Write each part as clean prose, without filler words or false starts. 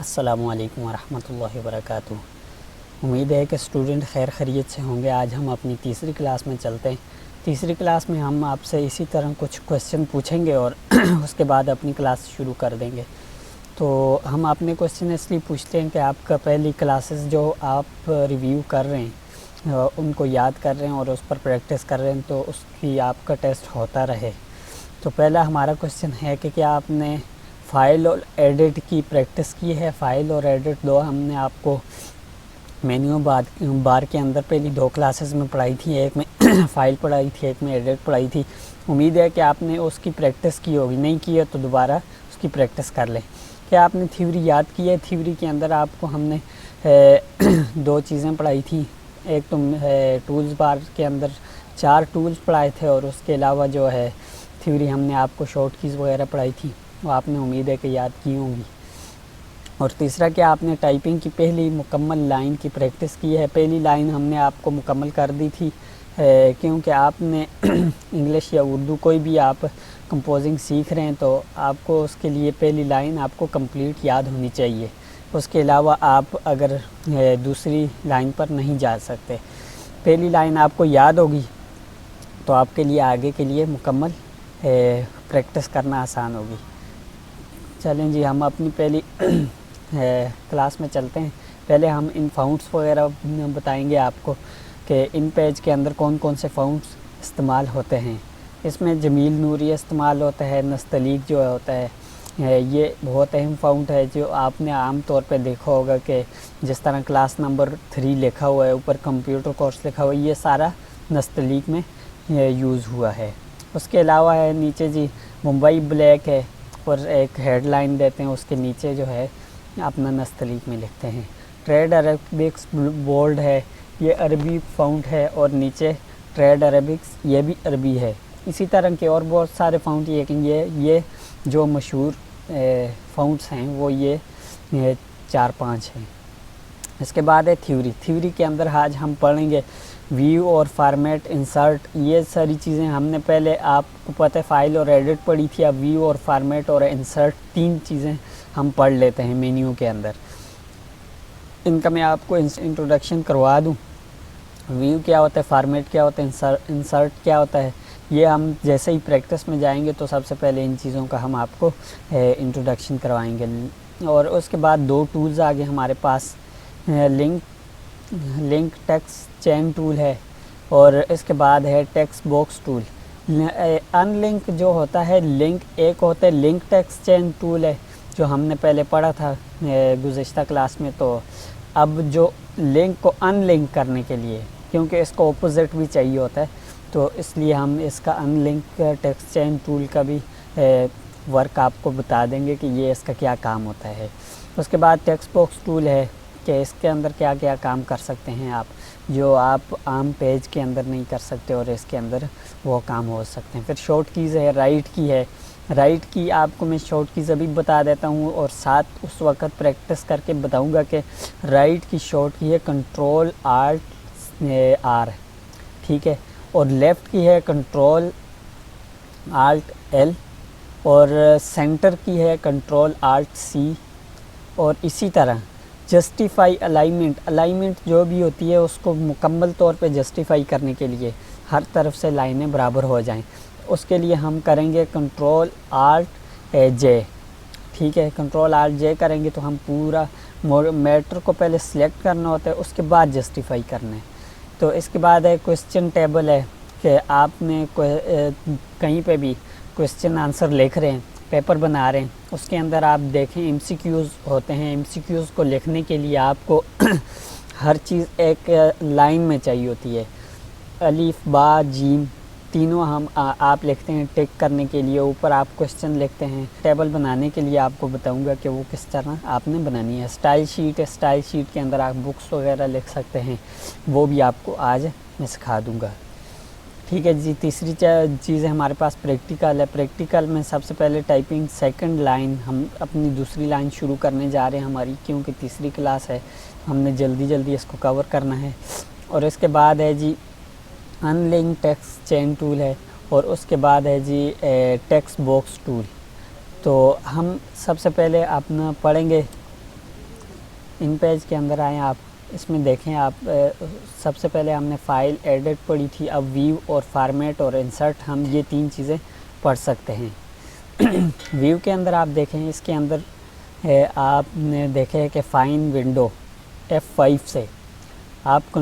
السلام علیکم ورحمۃ اللہ وبرکاتہ۔ امید ہے کہ اسٹوڈنٹ خیر خیریت سے ہوں گے۔ آج ہم اپنی تیسری کلاس میں چلتے ہیں۔ تیسری کلاس میں ہم آپ سے اسی طرح کچھ کویسچن پوچھیں گے اور اس کے بعد اپنی کلاس شروع کر دیں گے۔ تو ہم اپنے کویسچن اس لیے پوچھتے ہیں کہ آپ کا پہلی کلاسز جو آپ ریویو کر رہے ہیں ان کو یاد کر رہے ہیں اور اس پر پریکٹس کر رہے ہیں، تو اس کی آپ کا ٹیسٹ ہوتا رہے۔ تو پہلا ہمارا کویسچن ہے کہ کیا آپ نے فائل اور ایڈٹ کی پریکٹس کی ہے؟ فائل اور ایڈٹ دو ہم نے آپ کو مینیو بار کے اندر پہلی دو کلاسز میں پڑھائی تھی، ایک میں فائل پڑھائی تھی، ایک میں ایڈٹ پڑھائی تھی۔ امید ہے کہ آپ نے اس کی پریکٹس کی ہوگی، نہیں کی ہے تو دوبارہ اس کی پریکٹس کر لیں۔ کیا آپ نے تھیوری یاد کی ہے؟ تھیوری کے اندر آپ کو ہم نے دو چیزیں پڑھائی تھیں، ایک تو ٹولز بار کے اندر 4 ٹولز پڑھائے تھے اور اس کے علاوہ جو ہے تھیوری ہم نے آپ کو شارٹ کیز وغیرہ پڑھائی تھی، وہ آپ نے امید ہے کہ یاد کی ہوں گی۔ اور تیسرا کہ آپ نے ٹائپنگ کی پہلی مکمل لائن کی پریکٹس کی ہے۔ پہلی لائن ہم نے آپ کو مکمل کر دی تھی کیونکہ آپ نے انگلش یا اردو کوئی بھی آپ کمپوزنگ سیکھ رہے ہیں تو آپ کو اس کے لیے پہلی لائن آپ کو کمپلیٹ یاد ہونی چاہیے۔ اس کے علاوہ آپ اگر دوسری لائن پر نہیں جا سکتے، پہلی لائن آپ کو یاد ہوگی تو آپ کے لیے آگے کے لیے مکمل پریکٹس کرنا آسان ہوگی۔ چلیں جی، ہم اپنی پہلی کلاس میں چلتے ہیں۔ پہلے ہم ان فاؤنڈس وغیرہ بتائیں گے آپ کو کہ ان پیج کے اندر کون کون سے فاؤنڈس استعمال ہوتے ہیں۔ اس میں جمیل نوری استعمال ہوتا ہے، نستعلیق جو ہوتا ہے یہ بہت اہم فاؤنڈ ہے جو آپ نے عام طور پہ دیکھا ہوگا کہ جس طرح کلاس نمبر 3 لکھا ہوا ہے، اوپر کمپیوٹر کورس لکھا ہوا ہے، یہ سارا نستعلیق میں یوز ہوا ہے۔ اس کے علاوہ ہے نیچے جی ممبئی بلیک ہے اور ایک ہیڈ لائن دیتے ہیں، اس کے نیچے جو ہے اپنا نستعلیق میں لکھتے ہیں۔ ٹریڈ عربکس بولڈ ہے، یہ عربی فاؤنٹ ہے اور نیچے ٹریڈ عربکس یہ بھی عربی ہے۔ اسی طرح کے اور بہت سارے فاؤنٹ، لیکن یہ جو مشہور فاؤنٹس ہیں وہ یہ 4-5 ہیں۔ اس کے بعد ہے تھیوری کے اندر آج ہم پڑھیں گے ویو اور فارمیٹ، انسرٹ، یہ ساری چیزیں ہم نے پہلے آپ کو پتہ ہے فائل اور ایڈٹ پڑھی تھی، اب ویو اور فارمیٹ اور انسرٹ 3 چیزیں ہم پڑھ لیتے ہیں مینیو کے اندر۔ ان کا میں آپ کو انٹروڈکشن کروا دوں۔ ویو کیا ہوتا ہے، فارمیٹ کیا ہوتا ہے، انسرٹ کیا ہوتا ہے، یہ ہم جیسے ہی پریکٹس میں جائیں گے تو سب سے پہلے ان چیزوں کا ہم آپ کو انٹروڈکشن کروائیں گے۔ اور اس کے بعد 2 ٹولز آگے ہمارے پاس، لنک ٹیکسٹ چین ٹول ہے اور اس کے بعد ہے ٹیکسٹ باکس ٹول۔ ان لنک جو ہوتا ہے لنک، ایک ہوتا ہے لنک ٹیکسٹ چین ٹول ہے جو ہم نے پہلے پڑھا تھا گزشتہ کلاس میں۔ تو اب جو لنک کو ان لنک کرنے کے لیے، کیونکہ اس کو اپوزٹ بھی چاہیے ہوتا ہے تو اس لیے ہم اس کا ان لنک ٹیکسٹ چین ٹول کا بھی ورک آپ کو بتا دیں گے کہ یہ اس کا کیا کام ہوتا ہے۔ اس کے بعد ٹیکسٹ باکس ٹول ہے کہ اس کے اندر کیا کیا کام کر سکتے ہیں آپ جو آپ عام پیج کے اندر نہیں کر سکتے اور اس کے اندر وہ کام ہو سکتے ہیں۔ پھر شارٹ کیز ہے، رائٹ کی ہے۔ رائٹ کی آپ کو میں شارٹ کیز ابھی بتا دیتا ہوں اور ساتھ اس وقت پریکٹس کر کے بتاؤں گا کہ رائٹ کی شارٹ کی ہے کنٹرول آلٹ آر، ٹھیک ہے، اور لیفٹ کی ہے کنٹرول آلٹ ایل، اور سینٹر کی ہے کنٹرول آلٹ سی، اور اسی طرح جسٹیفائی الائنمنٹ جو بھی ہوتی ہے اس کو مکمل طور پہ جسٹیفائی کرنے کے لیے ہر طرف سے لائنیں برابر ہو جائیں، اس کے لیے ہم کریں گے کنٹرول آلٹ جے، ٹھیک ہے۔ کنٹرول آلٹ جے کریں گے تو ہم پورا میٹر کو پہلے سلیکٹ کرنا ہوتا ہے، اس کے بعد جسٹیفائی کرنا ہے۔ تو اس کے بعد ہے کویسچن ٹیبل ہے کہ آپ نے کہیں پہ بھی کویسچن آنسر لکھ رہے ہیں، پیپر بنا رہے ہیں، اس کے اندر آپ دیکھیں ایم سی کیوز ہوتے ہیں۔ ایم سی کیوز کو لکھنے کے لیے آپ کو ہر چیز ایک لائن میں چاہیے ہوتی ہے، الف با جیم تینوں ہم آپ لکھتے ہیں ٹک کرنے کے لیے، اوپر آپ کویسچن لکھتے ہیں۔ ٹیبل بنانے کے لیے آپ کو بتاؤں گا کہ وہ کس طرح آپ نے بنانی ہے۔ اسٹائل شیٹ ہے، اسٹائل شیٹ کے اندر آپ بکس وغیرہ لکھ سکتے ہیں، وہ بھی آپ کو آج میں سکھا دوں گا، ٹھیک ہے جی۔ تیسری چیز ہے ہمارے پاس پریکٹیکل ہے۔ پریکٹیکل میں سب سے پہلے ٹائپنگ سیکنڈ لائن، ہم اپنی دوسری لائن شروع کرنے جا رہے ہیں ہماری، کیونکہ تیسری کلاس ہے، ہم نے جلدی اس کو کور کرنا ہے۔ اور اس کے بعد ہے جی ان لنک ٹیکسٹ چین ٹول ہے، اور اس کے بعد ہے جی ٹیکسٹ باکس ٹول۔ تو ہم سب سے پہلے اپنا پڑھیں گے ان پیج کے اندر آئیں آپ، اس میں دیکھیں آپ سب سے پہلے ہم نے فائل ایڈٹ پڑھی تھی، اب ویو اور فارمیٹ اور انسرٹ ہم یہ 3 چیزیں پڑھ سکتے ہیں۔ ویو کے اندر آپ دیکھیں، اس کے اندر آپ نے دیکھے کہ فائن ونڈو F5 سے آپ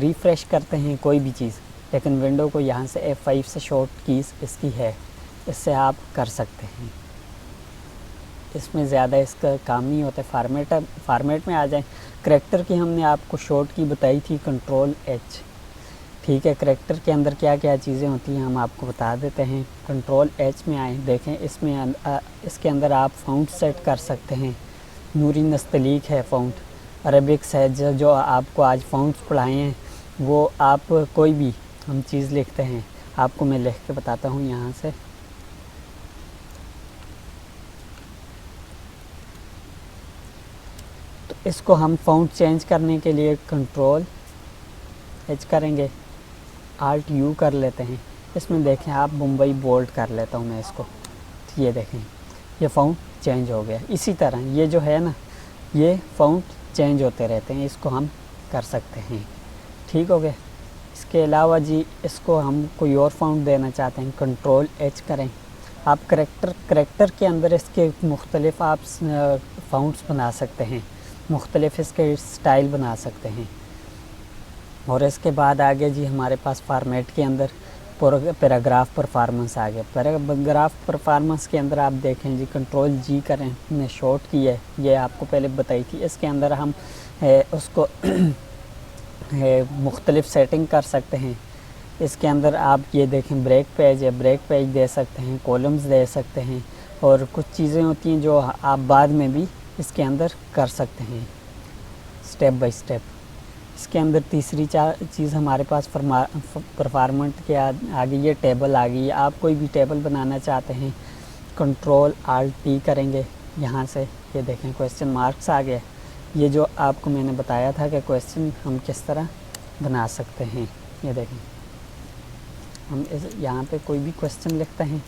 ریفریش کرتے ہیں کوئی بھی چیز، لیکن ونڈو کو یہاں سے F5 سے شارٹ کیز اس کی ہے، اس سے آپ کر سکتے ہیں، اس میں زیادہ اس کا کام نہیں ہوتا ہے۔ فارمیٹ میں آ جائیں، کریکٹر کی ہم نے آپ کو شارٹ کی بتائی تھی Ctrl+H، ٹھیک ہے۔ کریکٹر کے اندر کیا کیا چیزیں ہوتی ہیں ہم آپ کو بتا دیتے ہیں۔ Ctrl+H میں آئیں، دیکھیں اس کے اندر آپ فونٹ سیٹ کر سکتے ہیں، نوری نستعلیق ہے فونٹ، عربکس ہے، جو آپ کو آج فونٹس پڑھائے ہیں وہ آپ کوئی بھی ہم چیز لکھتے ہیں، آپ کو میں لکھ کے بتاتا ہوں یہاں سے۔ تو اس کو ہم فونٹ چینج کرنے کے لیے Ctrl+H کریں گے، Alt+U کر لیتے ہیں، اس میں دیکھیں آپ ممبئی بولڈ کر لیتا ہوں میں اس کو، یہ دیکھیں یہ فونٹ چینج ہو گیا۔ اسی طرح یہ جو ہے نا، یہ فونٹ چینج ہوتے رہتے ہیں، اس کو ہم کر سکتے ہیں، ٹھیک ہو گیا۔ اس کے علاوہ جی اس کو ہم کوئی اور فونٹ دینا چاہتے ہیں، Ctrl+H کریں، آپ کریکٹر کے اندر اس کے مختلف آپ فونٹس بنا سکتے ہیں، مختلف اس کے سٹائل بنا سکتے ہیں۔ اور اس کے بعد آگے جی ہمارے پاس فارمیٹ کے اندر پیراگراف پرفارمنس آ گیا۔ پیراگراف پرفارمنس کے اندر آپ دیکھیں جی Ctrl+G کریں، نے شارٹ کی ہے، یہ آپ کو پہلے بتائی تھی۔ اس کے اندر ہم اس کو مختلف سیٹنگ کر سکتے ہیں۔ اس کے اندر آپ یہ دیکھیں بریک پیج ہے، بریک پیج دے سکتے ہیں، کولمز دے سکتے ہیں، اور کچھ چیزیں ہوتی ہیں جو آپ بعد میں بھی اس کے اندر کر سکتے ہیں سٹیپ بائی سٹیپ۔ اس کے اندر تیسری چیز ہمارے پاس پرفارمنٹ کے آگے یہ ٹیبل آ گئی ہے۔ آپ کوئی بھی ٹیبل بنانا چاہتے ہیں، Ctrl+Alt+T کریں گے، یہاں سے یہ دیکھیں کویسچن مارکس آ گیا۔ یہ جو آپ کو میں نے بتایا تھا کہ کویسچن ہم کس طرح بنا سکتے ہیں، یہ دیکھیں ہم یہاں پہ کوئی بھی کویسچن لکھتے ہیں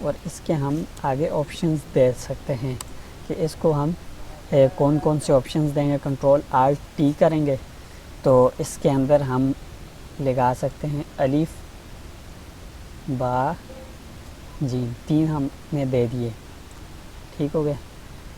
اور اس کے ہم آگے آپشنز دے سکتے ہیں کہ اس کو ہم کون کون سے آپشنز دیں گے۔ Ctrl+Alt+T کریں گے تو اس کے اندر ہم لگا سکتے ہیں الف با جیم، 3 ہم نے دے دیے، ٹھیک ہو گیا۔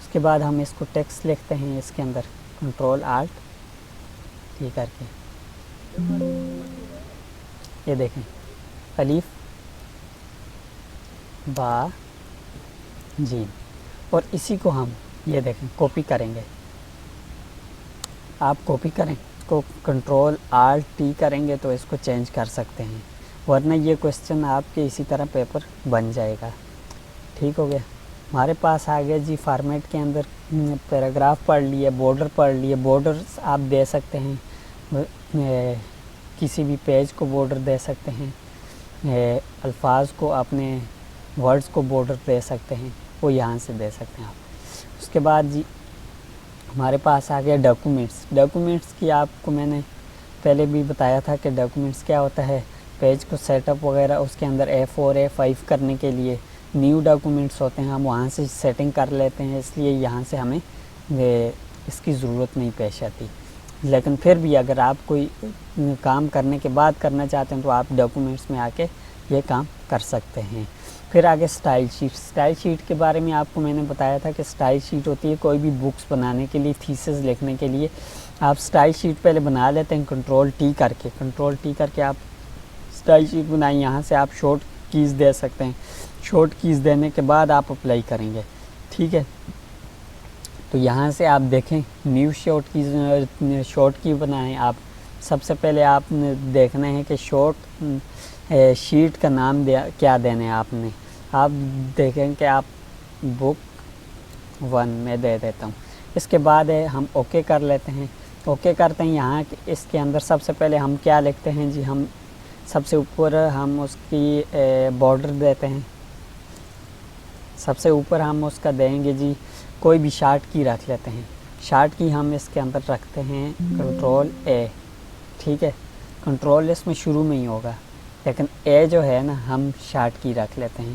اس کے بعد ہم اس کو ٹیکسٹ لکھتے ہیں اس کے اندر Ctrl+Alt+T کر کے، یہ دیکھیں الف با جیم، اور اسی کو ہم یہ دیکھیں کاپی کریں گے۔ آپ کاپی کریں کو Ctrl+Alt+T کریں گے تو اس کو چینج کر سکتے ہیں، ورنہ یہ کویسچن آپ کے اسی طرح پیپر بن جائے گا، ٹھیک ہو گیا۔ ہمارے پاس آ گیا جی فارمیٹ کے اندر پیراگراف پڑھ لیے، بارڈر پڑھ لیے۔ بارڈرز آپ دے سکتے ہیں، کسی بھی پیج کو بارڈر دے سکتے ہیں، الفاظ کو اپنے ورڈز کو بارڈر دے سکتے ہیں، وہ یہاں سے دے سکتے ہیں آپ۔ اس کے بعد جی ہمارے پاس آ گیا ڈاکومنٹس کی آپ کو میں نے پہلے بھی بتایا تھا کہ ڈاکومنٹس کیا ہوتا ہے، پیج کو سیٹ اپ وغیرہ اس کے اندر A4 A5 کرنے کے لیے نیو ڈاکومنٹس ہوتے ہیں، ہم وہاں سے سیٹنگ کر لیتے ہیں، اس لیے یہاں سے ہمیں اس کی ضرورت نہیں پیش آتی۔ لیکن پھر بھی اگر آپ کوئی کام کرنے کے بعد کرنا چاہتے ہیں تو آپ ڈاکومنٹس میں آ کے یہ کام کر سکتے ہیں۔ پھر آگے سٹائل شیٹ کے بارے میں آپ کو میں نے بتایا تھا کہ سٹائل شیٹ ہوتی ہے کوئی بھی بکس بنانے کے لیے، تھیسس لکھنے کے لیے آپ سٹائل شیٹ پہلے بنا لیتے ہیں Ctrl+T کر کے آپ سٹائل شیٹ بنائیں، یہاں سے آپ شارٹ کیز دے سکتے ہیں، شارٹ کیز دینے کے بعد آپ اپلائی کریں گے، ٹھیک ہے۔ تو یہاں سے آپ دیکھیں نیو شارٹ کی بنائیں آپ، سب سے پہلے آپ نے دیکھنا ہے کہ شارٹ شیٹ کا نام کیا دینا ہے آپ نے، آپ دیکھیں کہ آپ بک 1 میں دے دیتا ہوں۔ اس کے بعد ہم اوکے کر لیتے ہیں، اوکے کرتے ہیں۔ یہاں اس کے اندر سب سے پہلے ہم کیا لکھتے ہیں جی، ہم سب سے اوپر ہم اس کی بارڈر دیتے ہیں، سب سے اوپر ہم اس کا دیں گے جی کوئی بھی شارٹ کی رکھ لیتے ہیں، شارٹ کی ہم اس کے اندر رکھتے ہیں Ctrl+A، ٹھیک ہے۔ کنٹرول اس میں شروع میں ہی ہوگا، لیکن A جو ہے نا ہم شارٹ کی رکھ لیتے ہیں،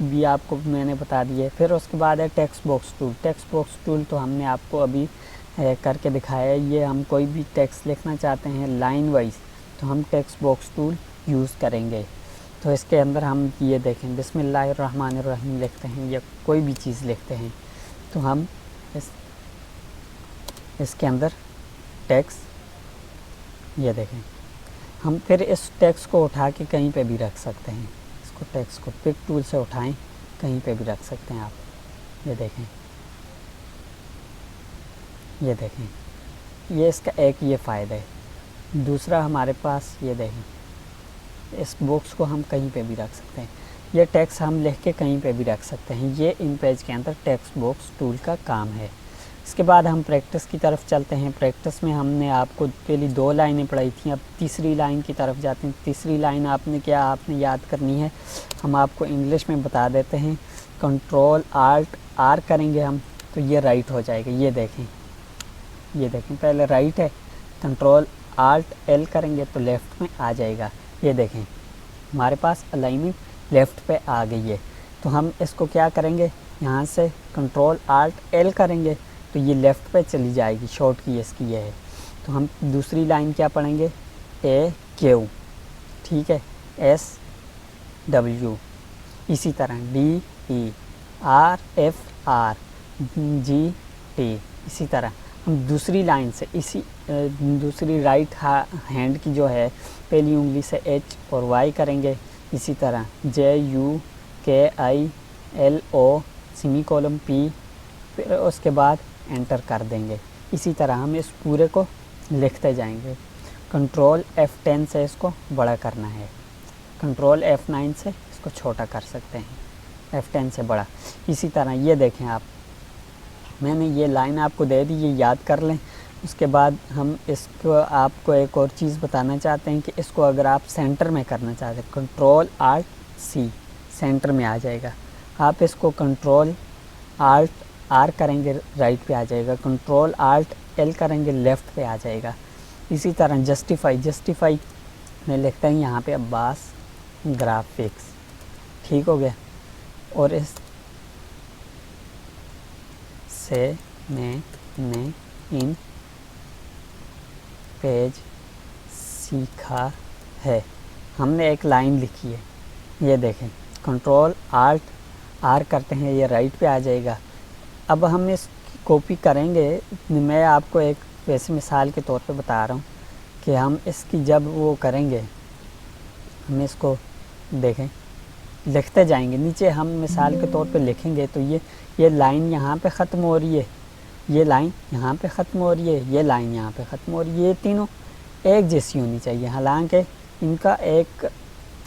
بھی آپ کو میں نے بتا دیے. پھر اس کے بعد ہے text box tool. Text box tool تو ہم نے آپ کو ابھی کر کے دکھایا ہے. یہ ہم کوئی بھی ٹیکسٹ لکھنا چاہتے ہیں لائن وائز تو ہم ٹیکسٹ باکس ٹول یوز کریں گے. تو اس کے اندر ہم یہ دیکھیں بسم اللہ الرحمن الرحیم لکھتے ہیں یا کوئی بھی چیز لکھتے ہیں تو ہم اس کے اندر ٹیکسٹ یہ دیکھیں ہم پھر اس ٹیکسٹ کو اٹھا کے کہیں پہ بھی رکھ سکتے ہیں. اس کو ٹیکسٹ کو پک ٹول سے اٹھائیں کہیں پہ بھی رکھ سکتے ہیں آپ. یہ دیکھیں یہ اس کا ایک یہ فائدہ ہے. دوسرا ہمارے پاس یہ دیکھیں اس باکس کو ہم کہیں پہ بھی رکھ سکتے ہیں. یہ ٹیکسٹ ہم لکھ کے کہیں پہ بھی رکھ سکتے ہیں. یہ ان پیج کے اندر ٹیکسٹ باکس ٹول کا کام ہے. اس کے بعد ہم پریکٹس کی طرف چلتے ہیں. پریکٹس میں ہم نے آپ کو پہلی 2 لائنیں پڑھائی تھیں. اب تیسری لائن کی طرف جاتے ہیں. تیسری لائن آپ نے یاد کرنی ہے. ہم آپ کو انگلش میں بتا دیتے ہیں. کنٹرول آلٹ آر کریں گے ہم تو یہ رائٹ ہو جائے گا. یہ دیکھیں پہلے رائٹ ہے. کنٹرول آلٹ ایل کریں گے تو لیفٹ میں آ جائے گا. یہ دیکھیں ہمارے پاس الائنمنٹ لیفٹ پہ آ گئی ہے. تو ہم اس کو کیا کریں گے یہاں سے کنٹرول آلٹ ایل کریں گے تو یہ لیفٹ پہ چلی جائے گی. شارٹ کی اس کی یہ ہے. تو ہم دوسری لائن کیا پڑھیں گے اے کیو ٹھیک ہے ایس ڈبلیو اسی طرح D E R F R G T. اسی طرح ہم دوسری لائن سے دوسری رائٹ ہینڈ کی جو ہے پہلی انگلی سے ایچ اور وائی کریں گے. اسی طرح J U K I L O semicolon P پھر اس کے بعد انٹر کر دیں گے. اسی طرح ہم اس پورے کو لکھتے جائیں گے. کنٹرول F10 سے اس کو بڑا کرنا ہے. کنٹرول F9 سے اس کو چھوٹا کر سکتے ہیں. F10 سے بڑا. اسی طرح یہ دیکھیں میں نے یہ لائن آپ کو دے دی یہ یاد کر لیں. اس کے بعد ہم اس کو آپ کو ایک اور چیز بتانا چاہتے ہیں کہ اس کو اگر آپ سینٹر میں کرنا چاہتے ہیں کنٹرول آلٹ سی سینٹر میں آ جائے گا. آپ اس کو کنٹرول آلٹ آر کریں گے رائٹ پہ آ جائے گا. کنٹرول آلٹ ایل کریں گے لیفٹ پہ آ جائے گا. اسی طرح جسٹیفائی میں لکھتے ہیں یہاں پہ عباس گرافکس ٹھیک ہو گیا. اور اس سے میں نے ان پیج سیکھا ہے. ہم نے ایک لائن لکھی ہے. یہ دیکھیں کنٹرول آلٹ آر کرتے ہیں یہ رائٹ پہ آ جائے گا. اب ہم اس کی کاپی کریں گے. میں آپ کو ایک ویسے مثال کے طور پہ بتا رہا ہوں کہ ہم اس کی جب وہ کریں گے ہم اس کو دیکھیں لکھتے جائیں گے. نیچے ہم مثال کے طور پہ لکھیں گے تو یہ لائن یہاں پہ ختم ہو رہی ہے. یہ لائن یہاں پہ ختم ہو رہی ہے. یہ لائن یہاں پہ ختم ہو رہی ہے. یہ تینوں ایک جیسی ہونی چاہیے. حالانکہ ان کا ایک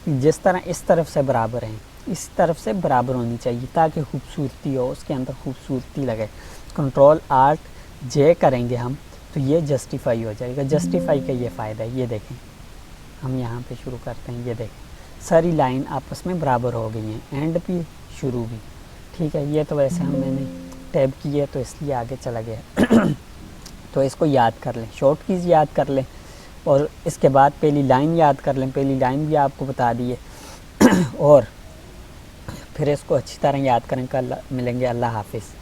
جس طرح اس طرف سے برابر ہیں اس طرف سے برابر ہونی چاہیے تاکہ خوبصورتی ہو اس کے اندر خوبصورتی لگے. کنٹرول آلٹ جے کریں گے ہم تو یہ جسٹیفائی ہو جائے گا. جسٹیفائی کا یہ فائدہ ہے. یہ دیکھیں ہم یہاں پہ شروع کرتے ہیں. یہ دیکھیں ساری لائن آپس میں برابر ہو گئی ہیں. اینڈ بھی شروع بھی ٹھیک ہے. یہ تو ویسے میں نے ٹیب کی ہے تو اس لیے آگے چلا گیا. تو اس کو یاد کر لیں. شارٹ کیز یاد کر لیں اور اس کے بعد پہلی لائن یاد کر لیں. پہلی لائن بھی آپ کو بتا دی ہے اور پھر اس کو اچھی طرح یاد کریں. کل ملیں گے. اللہ حافظ.